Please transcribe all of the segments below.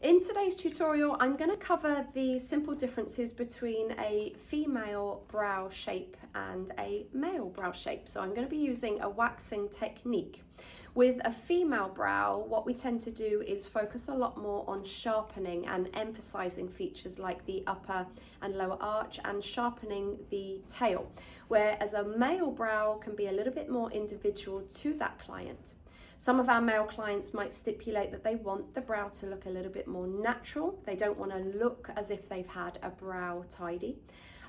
In today's tutorial, I'm going to cover the simple differences between a female brow shape and a male brow shape. So I'm going to be using a waxing technique. With a female brow, what we tend to do is focus a lot more on sharpening and emphasizing features like the upper and lower arch and sharpening the tail, whereas a male brow can be a little bit more individual to that client. Some of our male clients might stipulate that they want the brow to look a little bit more natural. They don't want to look as if they've had a brow tidy.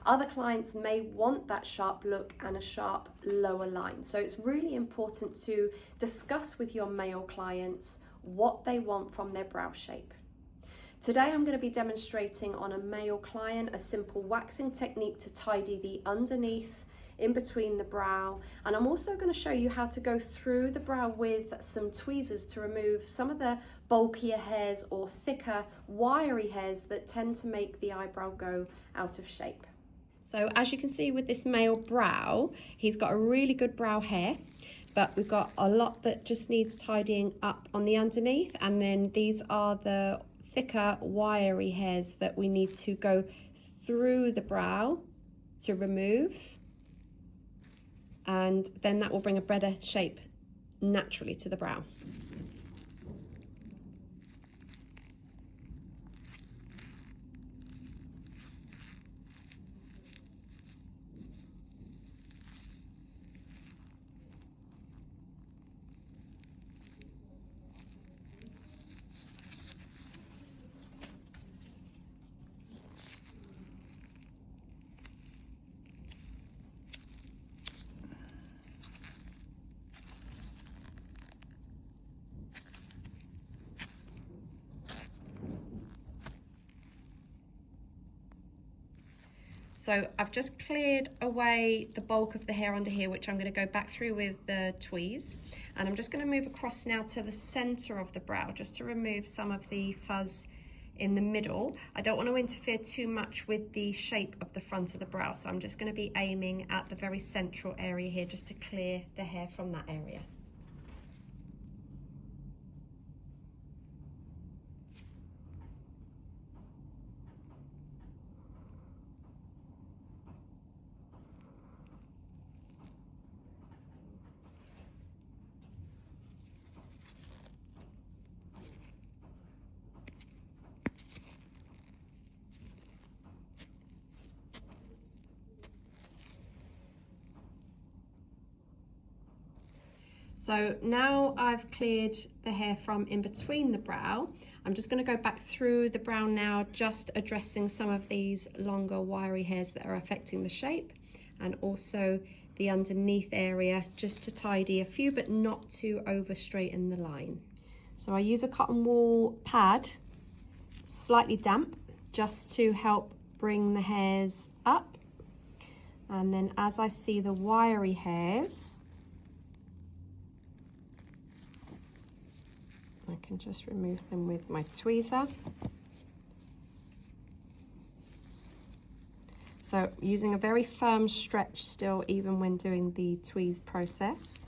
Other clients may want that sharp look and a sharp lower line. So it's really important to discuss with your male clients what they want from their brow shape. Today I'm going to be demonstrating on a male client a simple waxing technique to tidy the underneath, in between the brow, and I'm also going to show you how to go through the brow with some tweezers to remove some of the bulkier hairs or thicker wiry hairs that tend to make the eyebrow go out of shape. So as you can see with this male brow, he's got a really good brow hair, but we've got a lot that just needs tidying up on the underneath, and then these are the thicker wiry hairs that we need to go through the brow to remove. And then that will bring a better shape naturally to the brow. So I've just cleared away the bulk of the hair under here, which I'm going to go back through with the tweeze. And I'm just going to move across now to the center of the brow, just to remove some of the fuzz in the middle. I don't want to interfere too much with the shape of the front of the brow, so I'm just going to be aiming at the very central area here, just to clear the hair from that area. So now I've cleared the hair from in between the brow, I'm just going to go back through the brow now, just addressing some of these longer wiry hairs that are affecting the shape, and also the underneath area, just to tidy a few but not to over straighten the line. So I use a cotton wool pad, slightly damp, just to help bring the hairs up, and then as I see the wiry hairs, I can just remove them with my tweezer. So using a very firm stretch still, even when doing the tweeze process.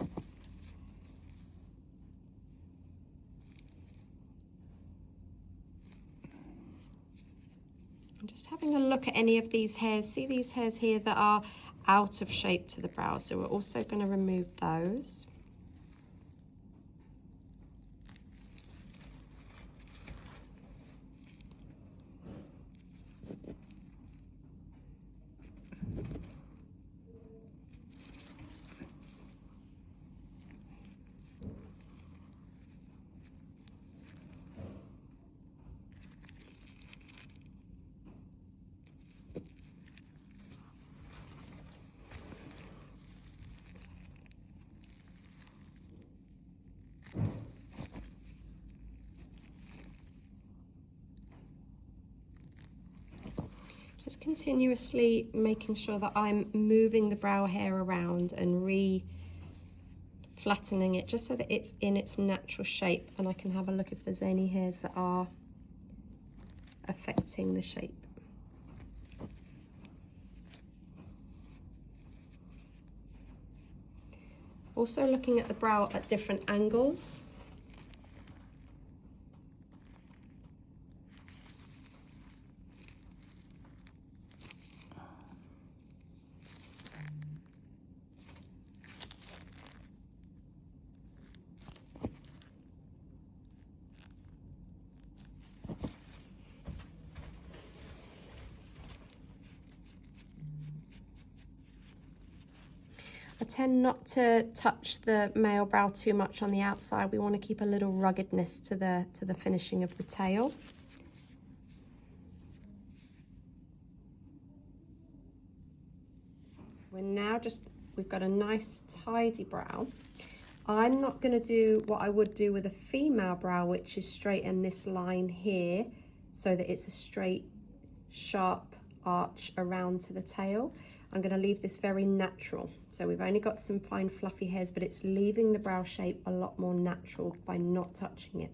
I'm just having a look at any of these hairs. See these hairs here that are out of shape to the brow, so we're also going to remove those. Just continuously making sure that I'm moving the brow hair around and flattening it, just so that it's in its natural shape, and I can have a look if there's any hairs that are affecting the shape. Also looking at the brow at different angles. I tend not to touch the male brow too much on the outside. We want to keep a little ruggedness to the finishing of the tail. We've got a nice tidy brow. I'm not going to do what I would do with a female brow, which is straighten this line here so that it's a straight, sharp arch around to the tail. I'm going to leave this very natural. So we've only got some fine fluffy hairs, but it's leaving the brow shape a lot more natural by not touching it.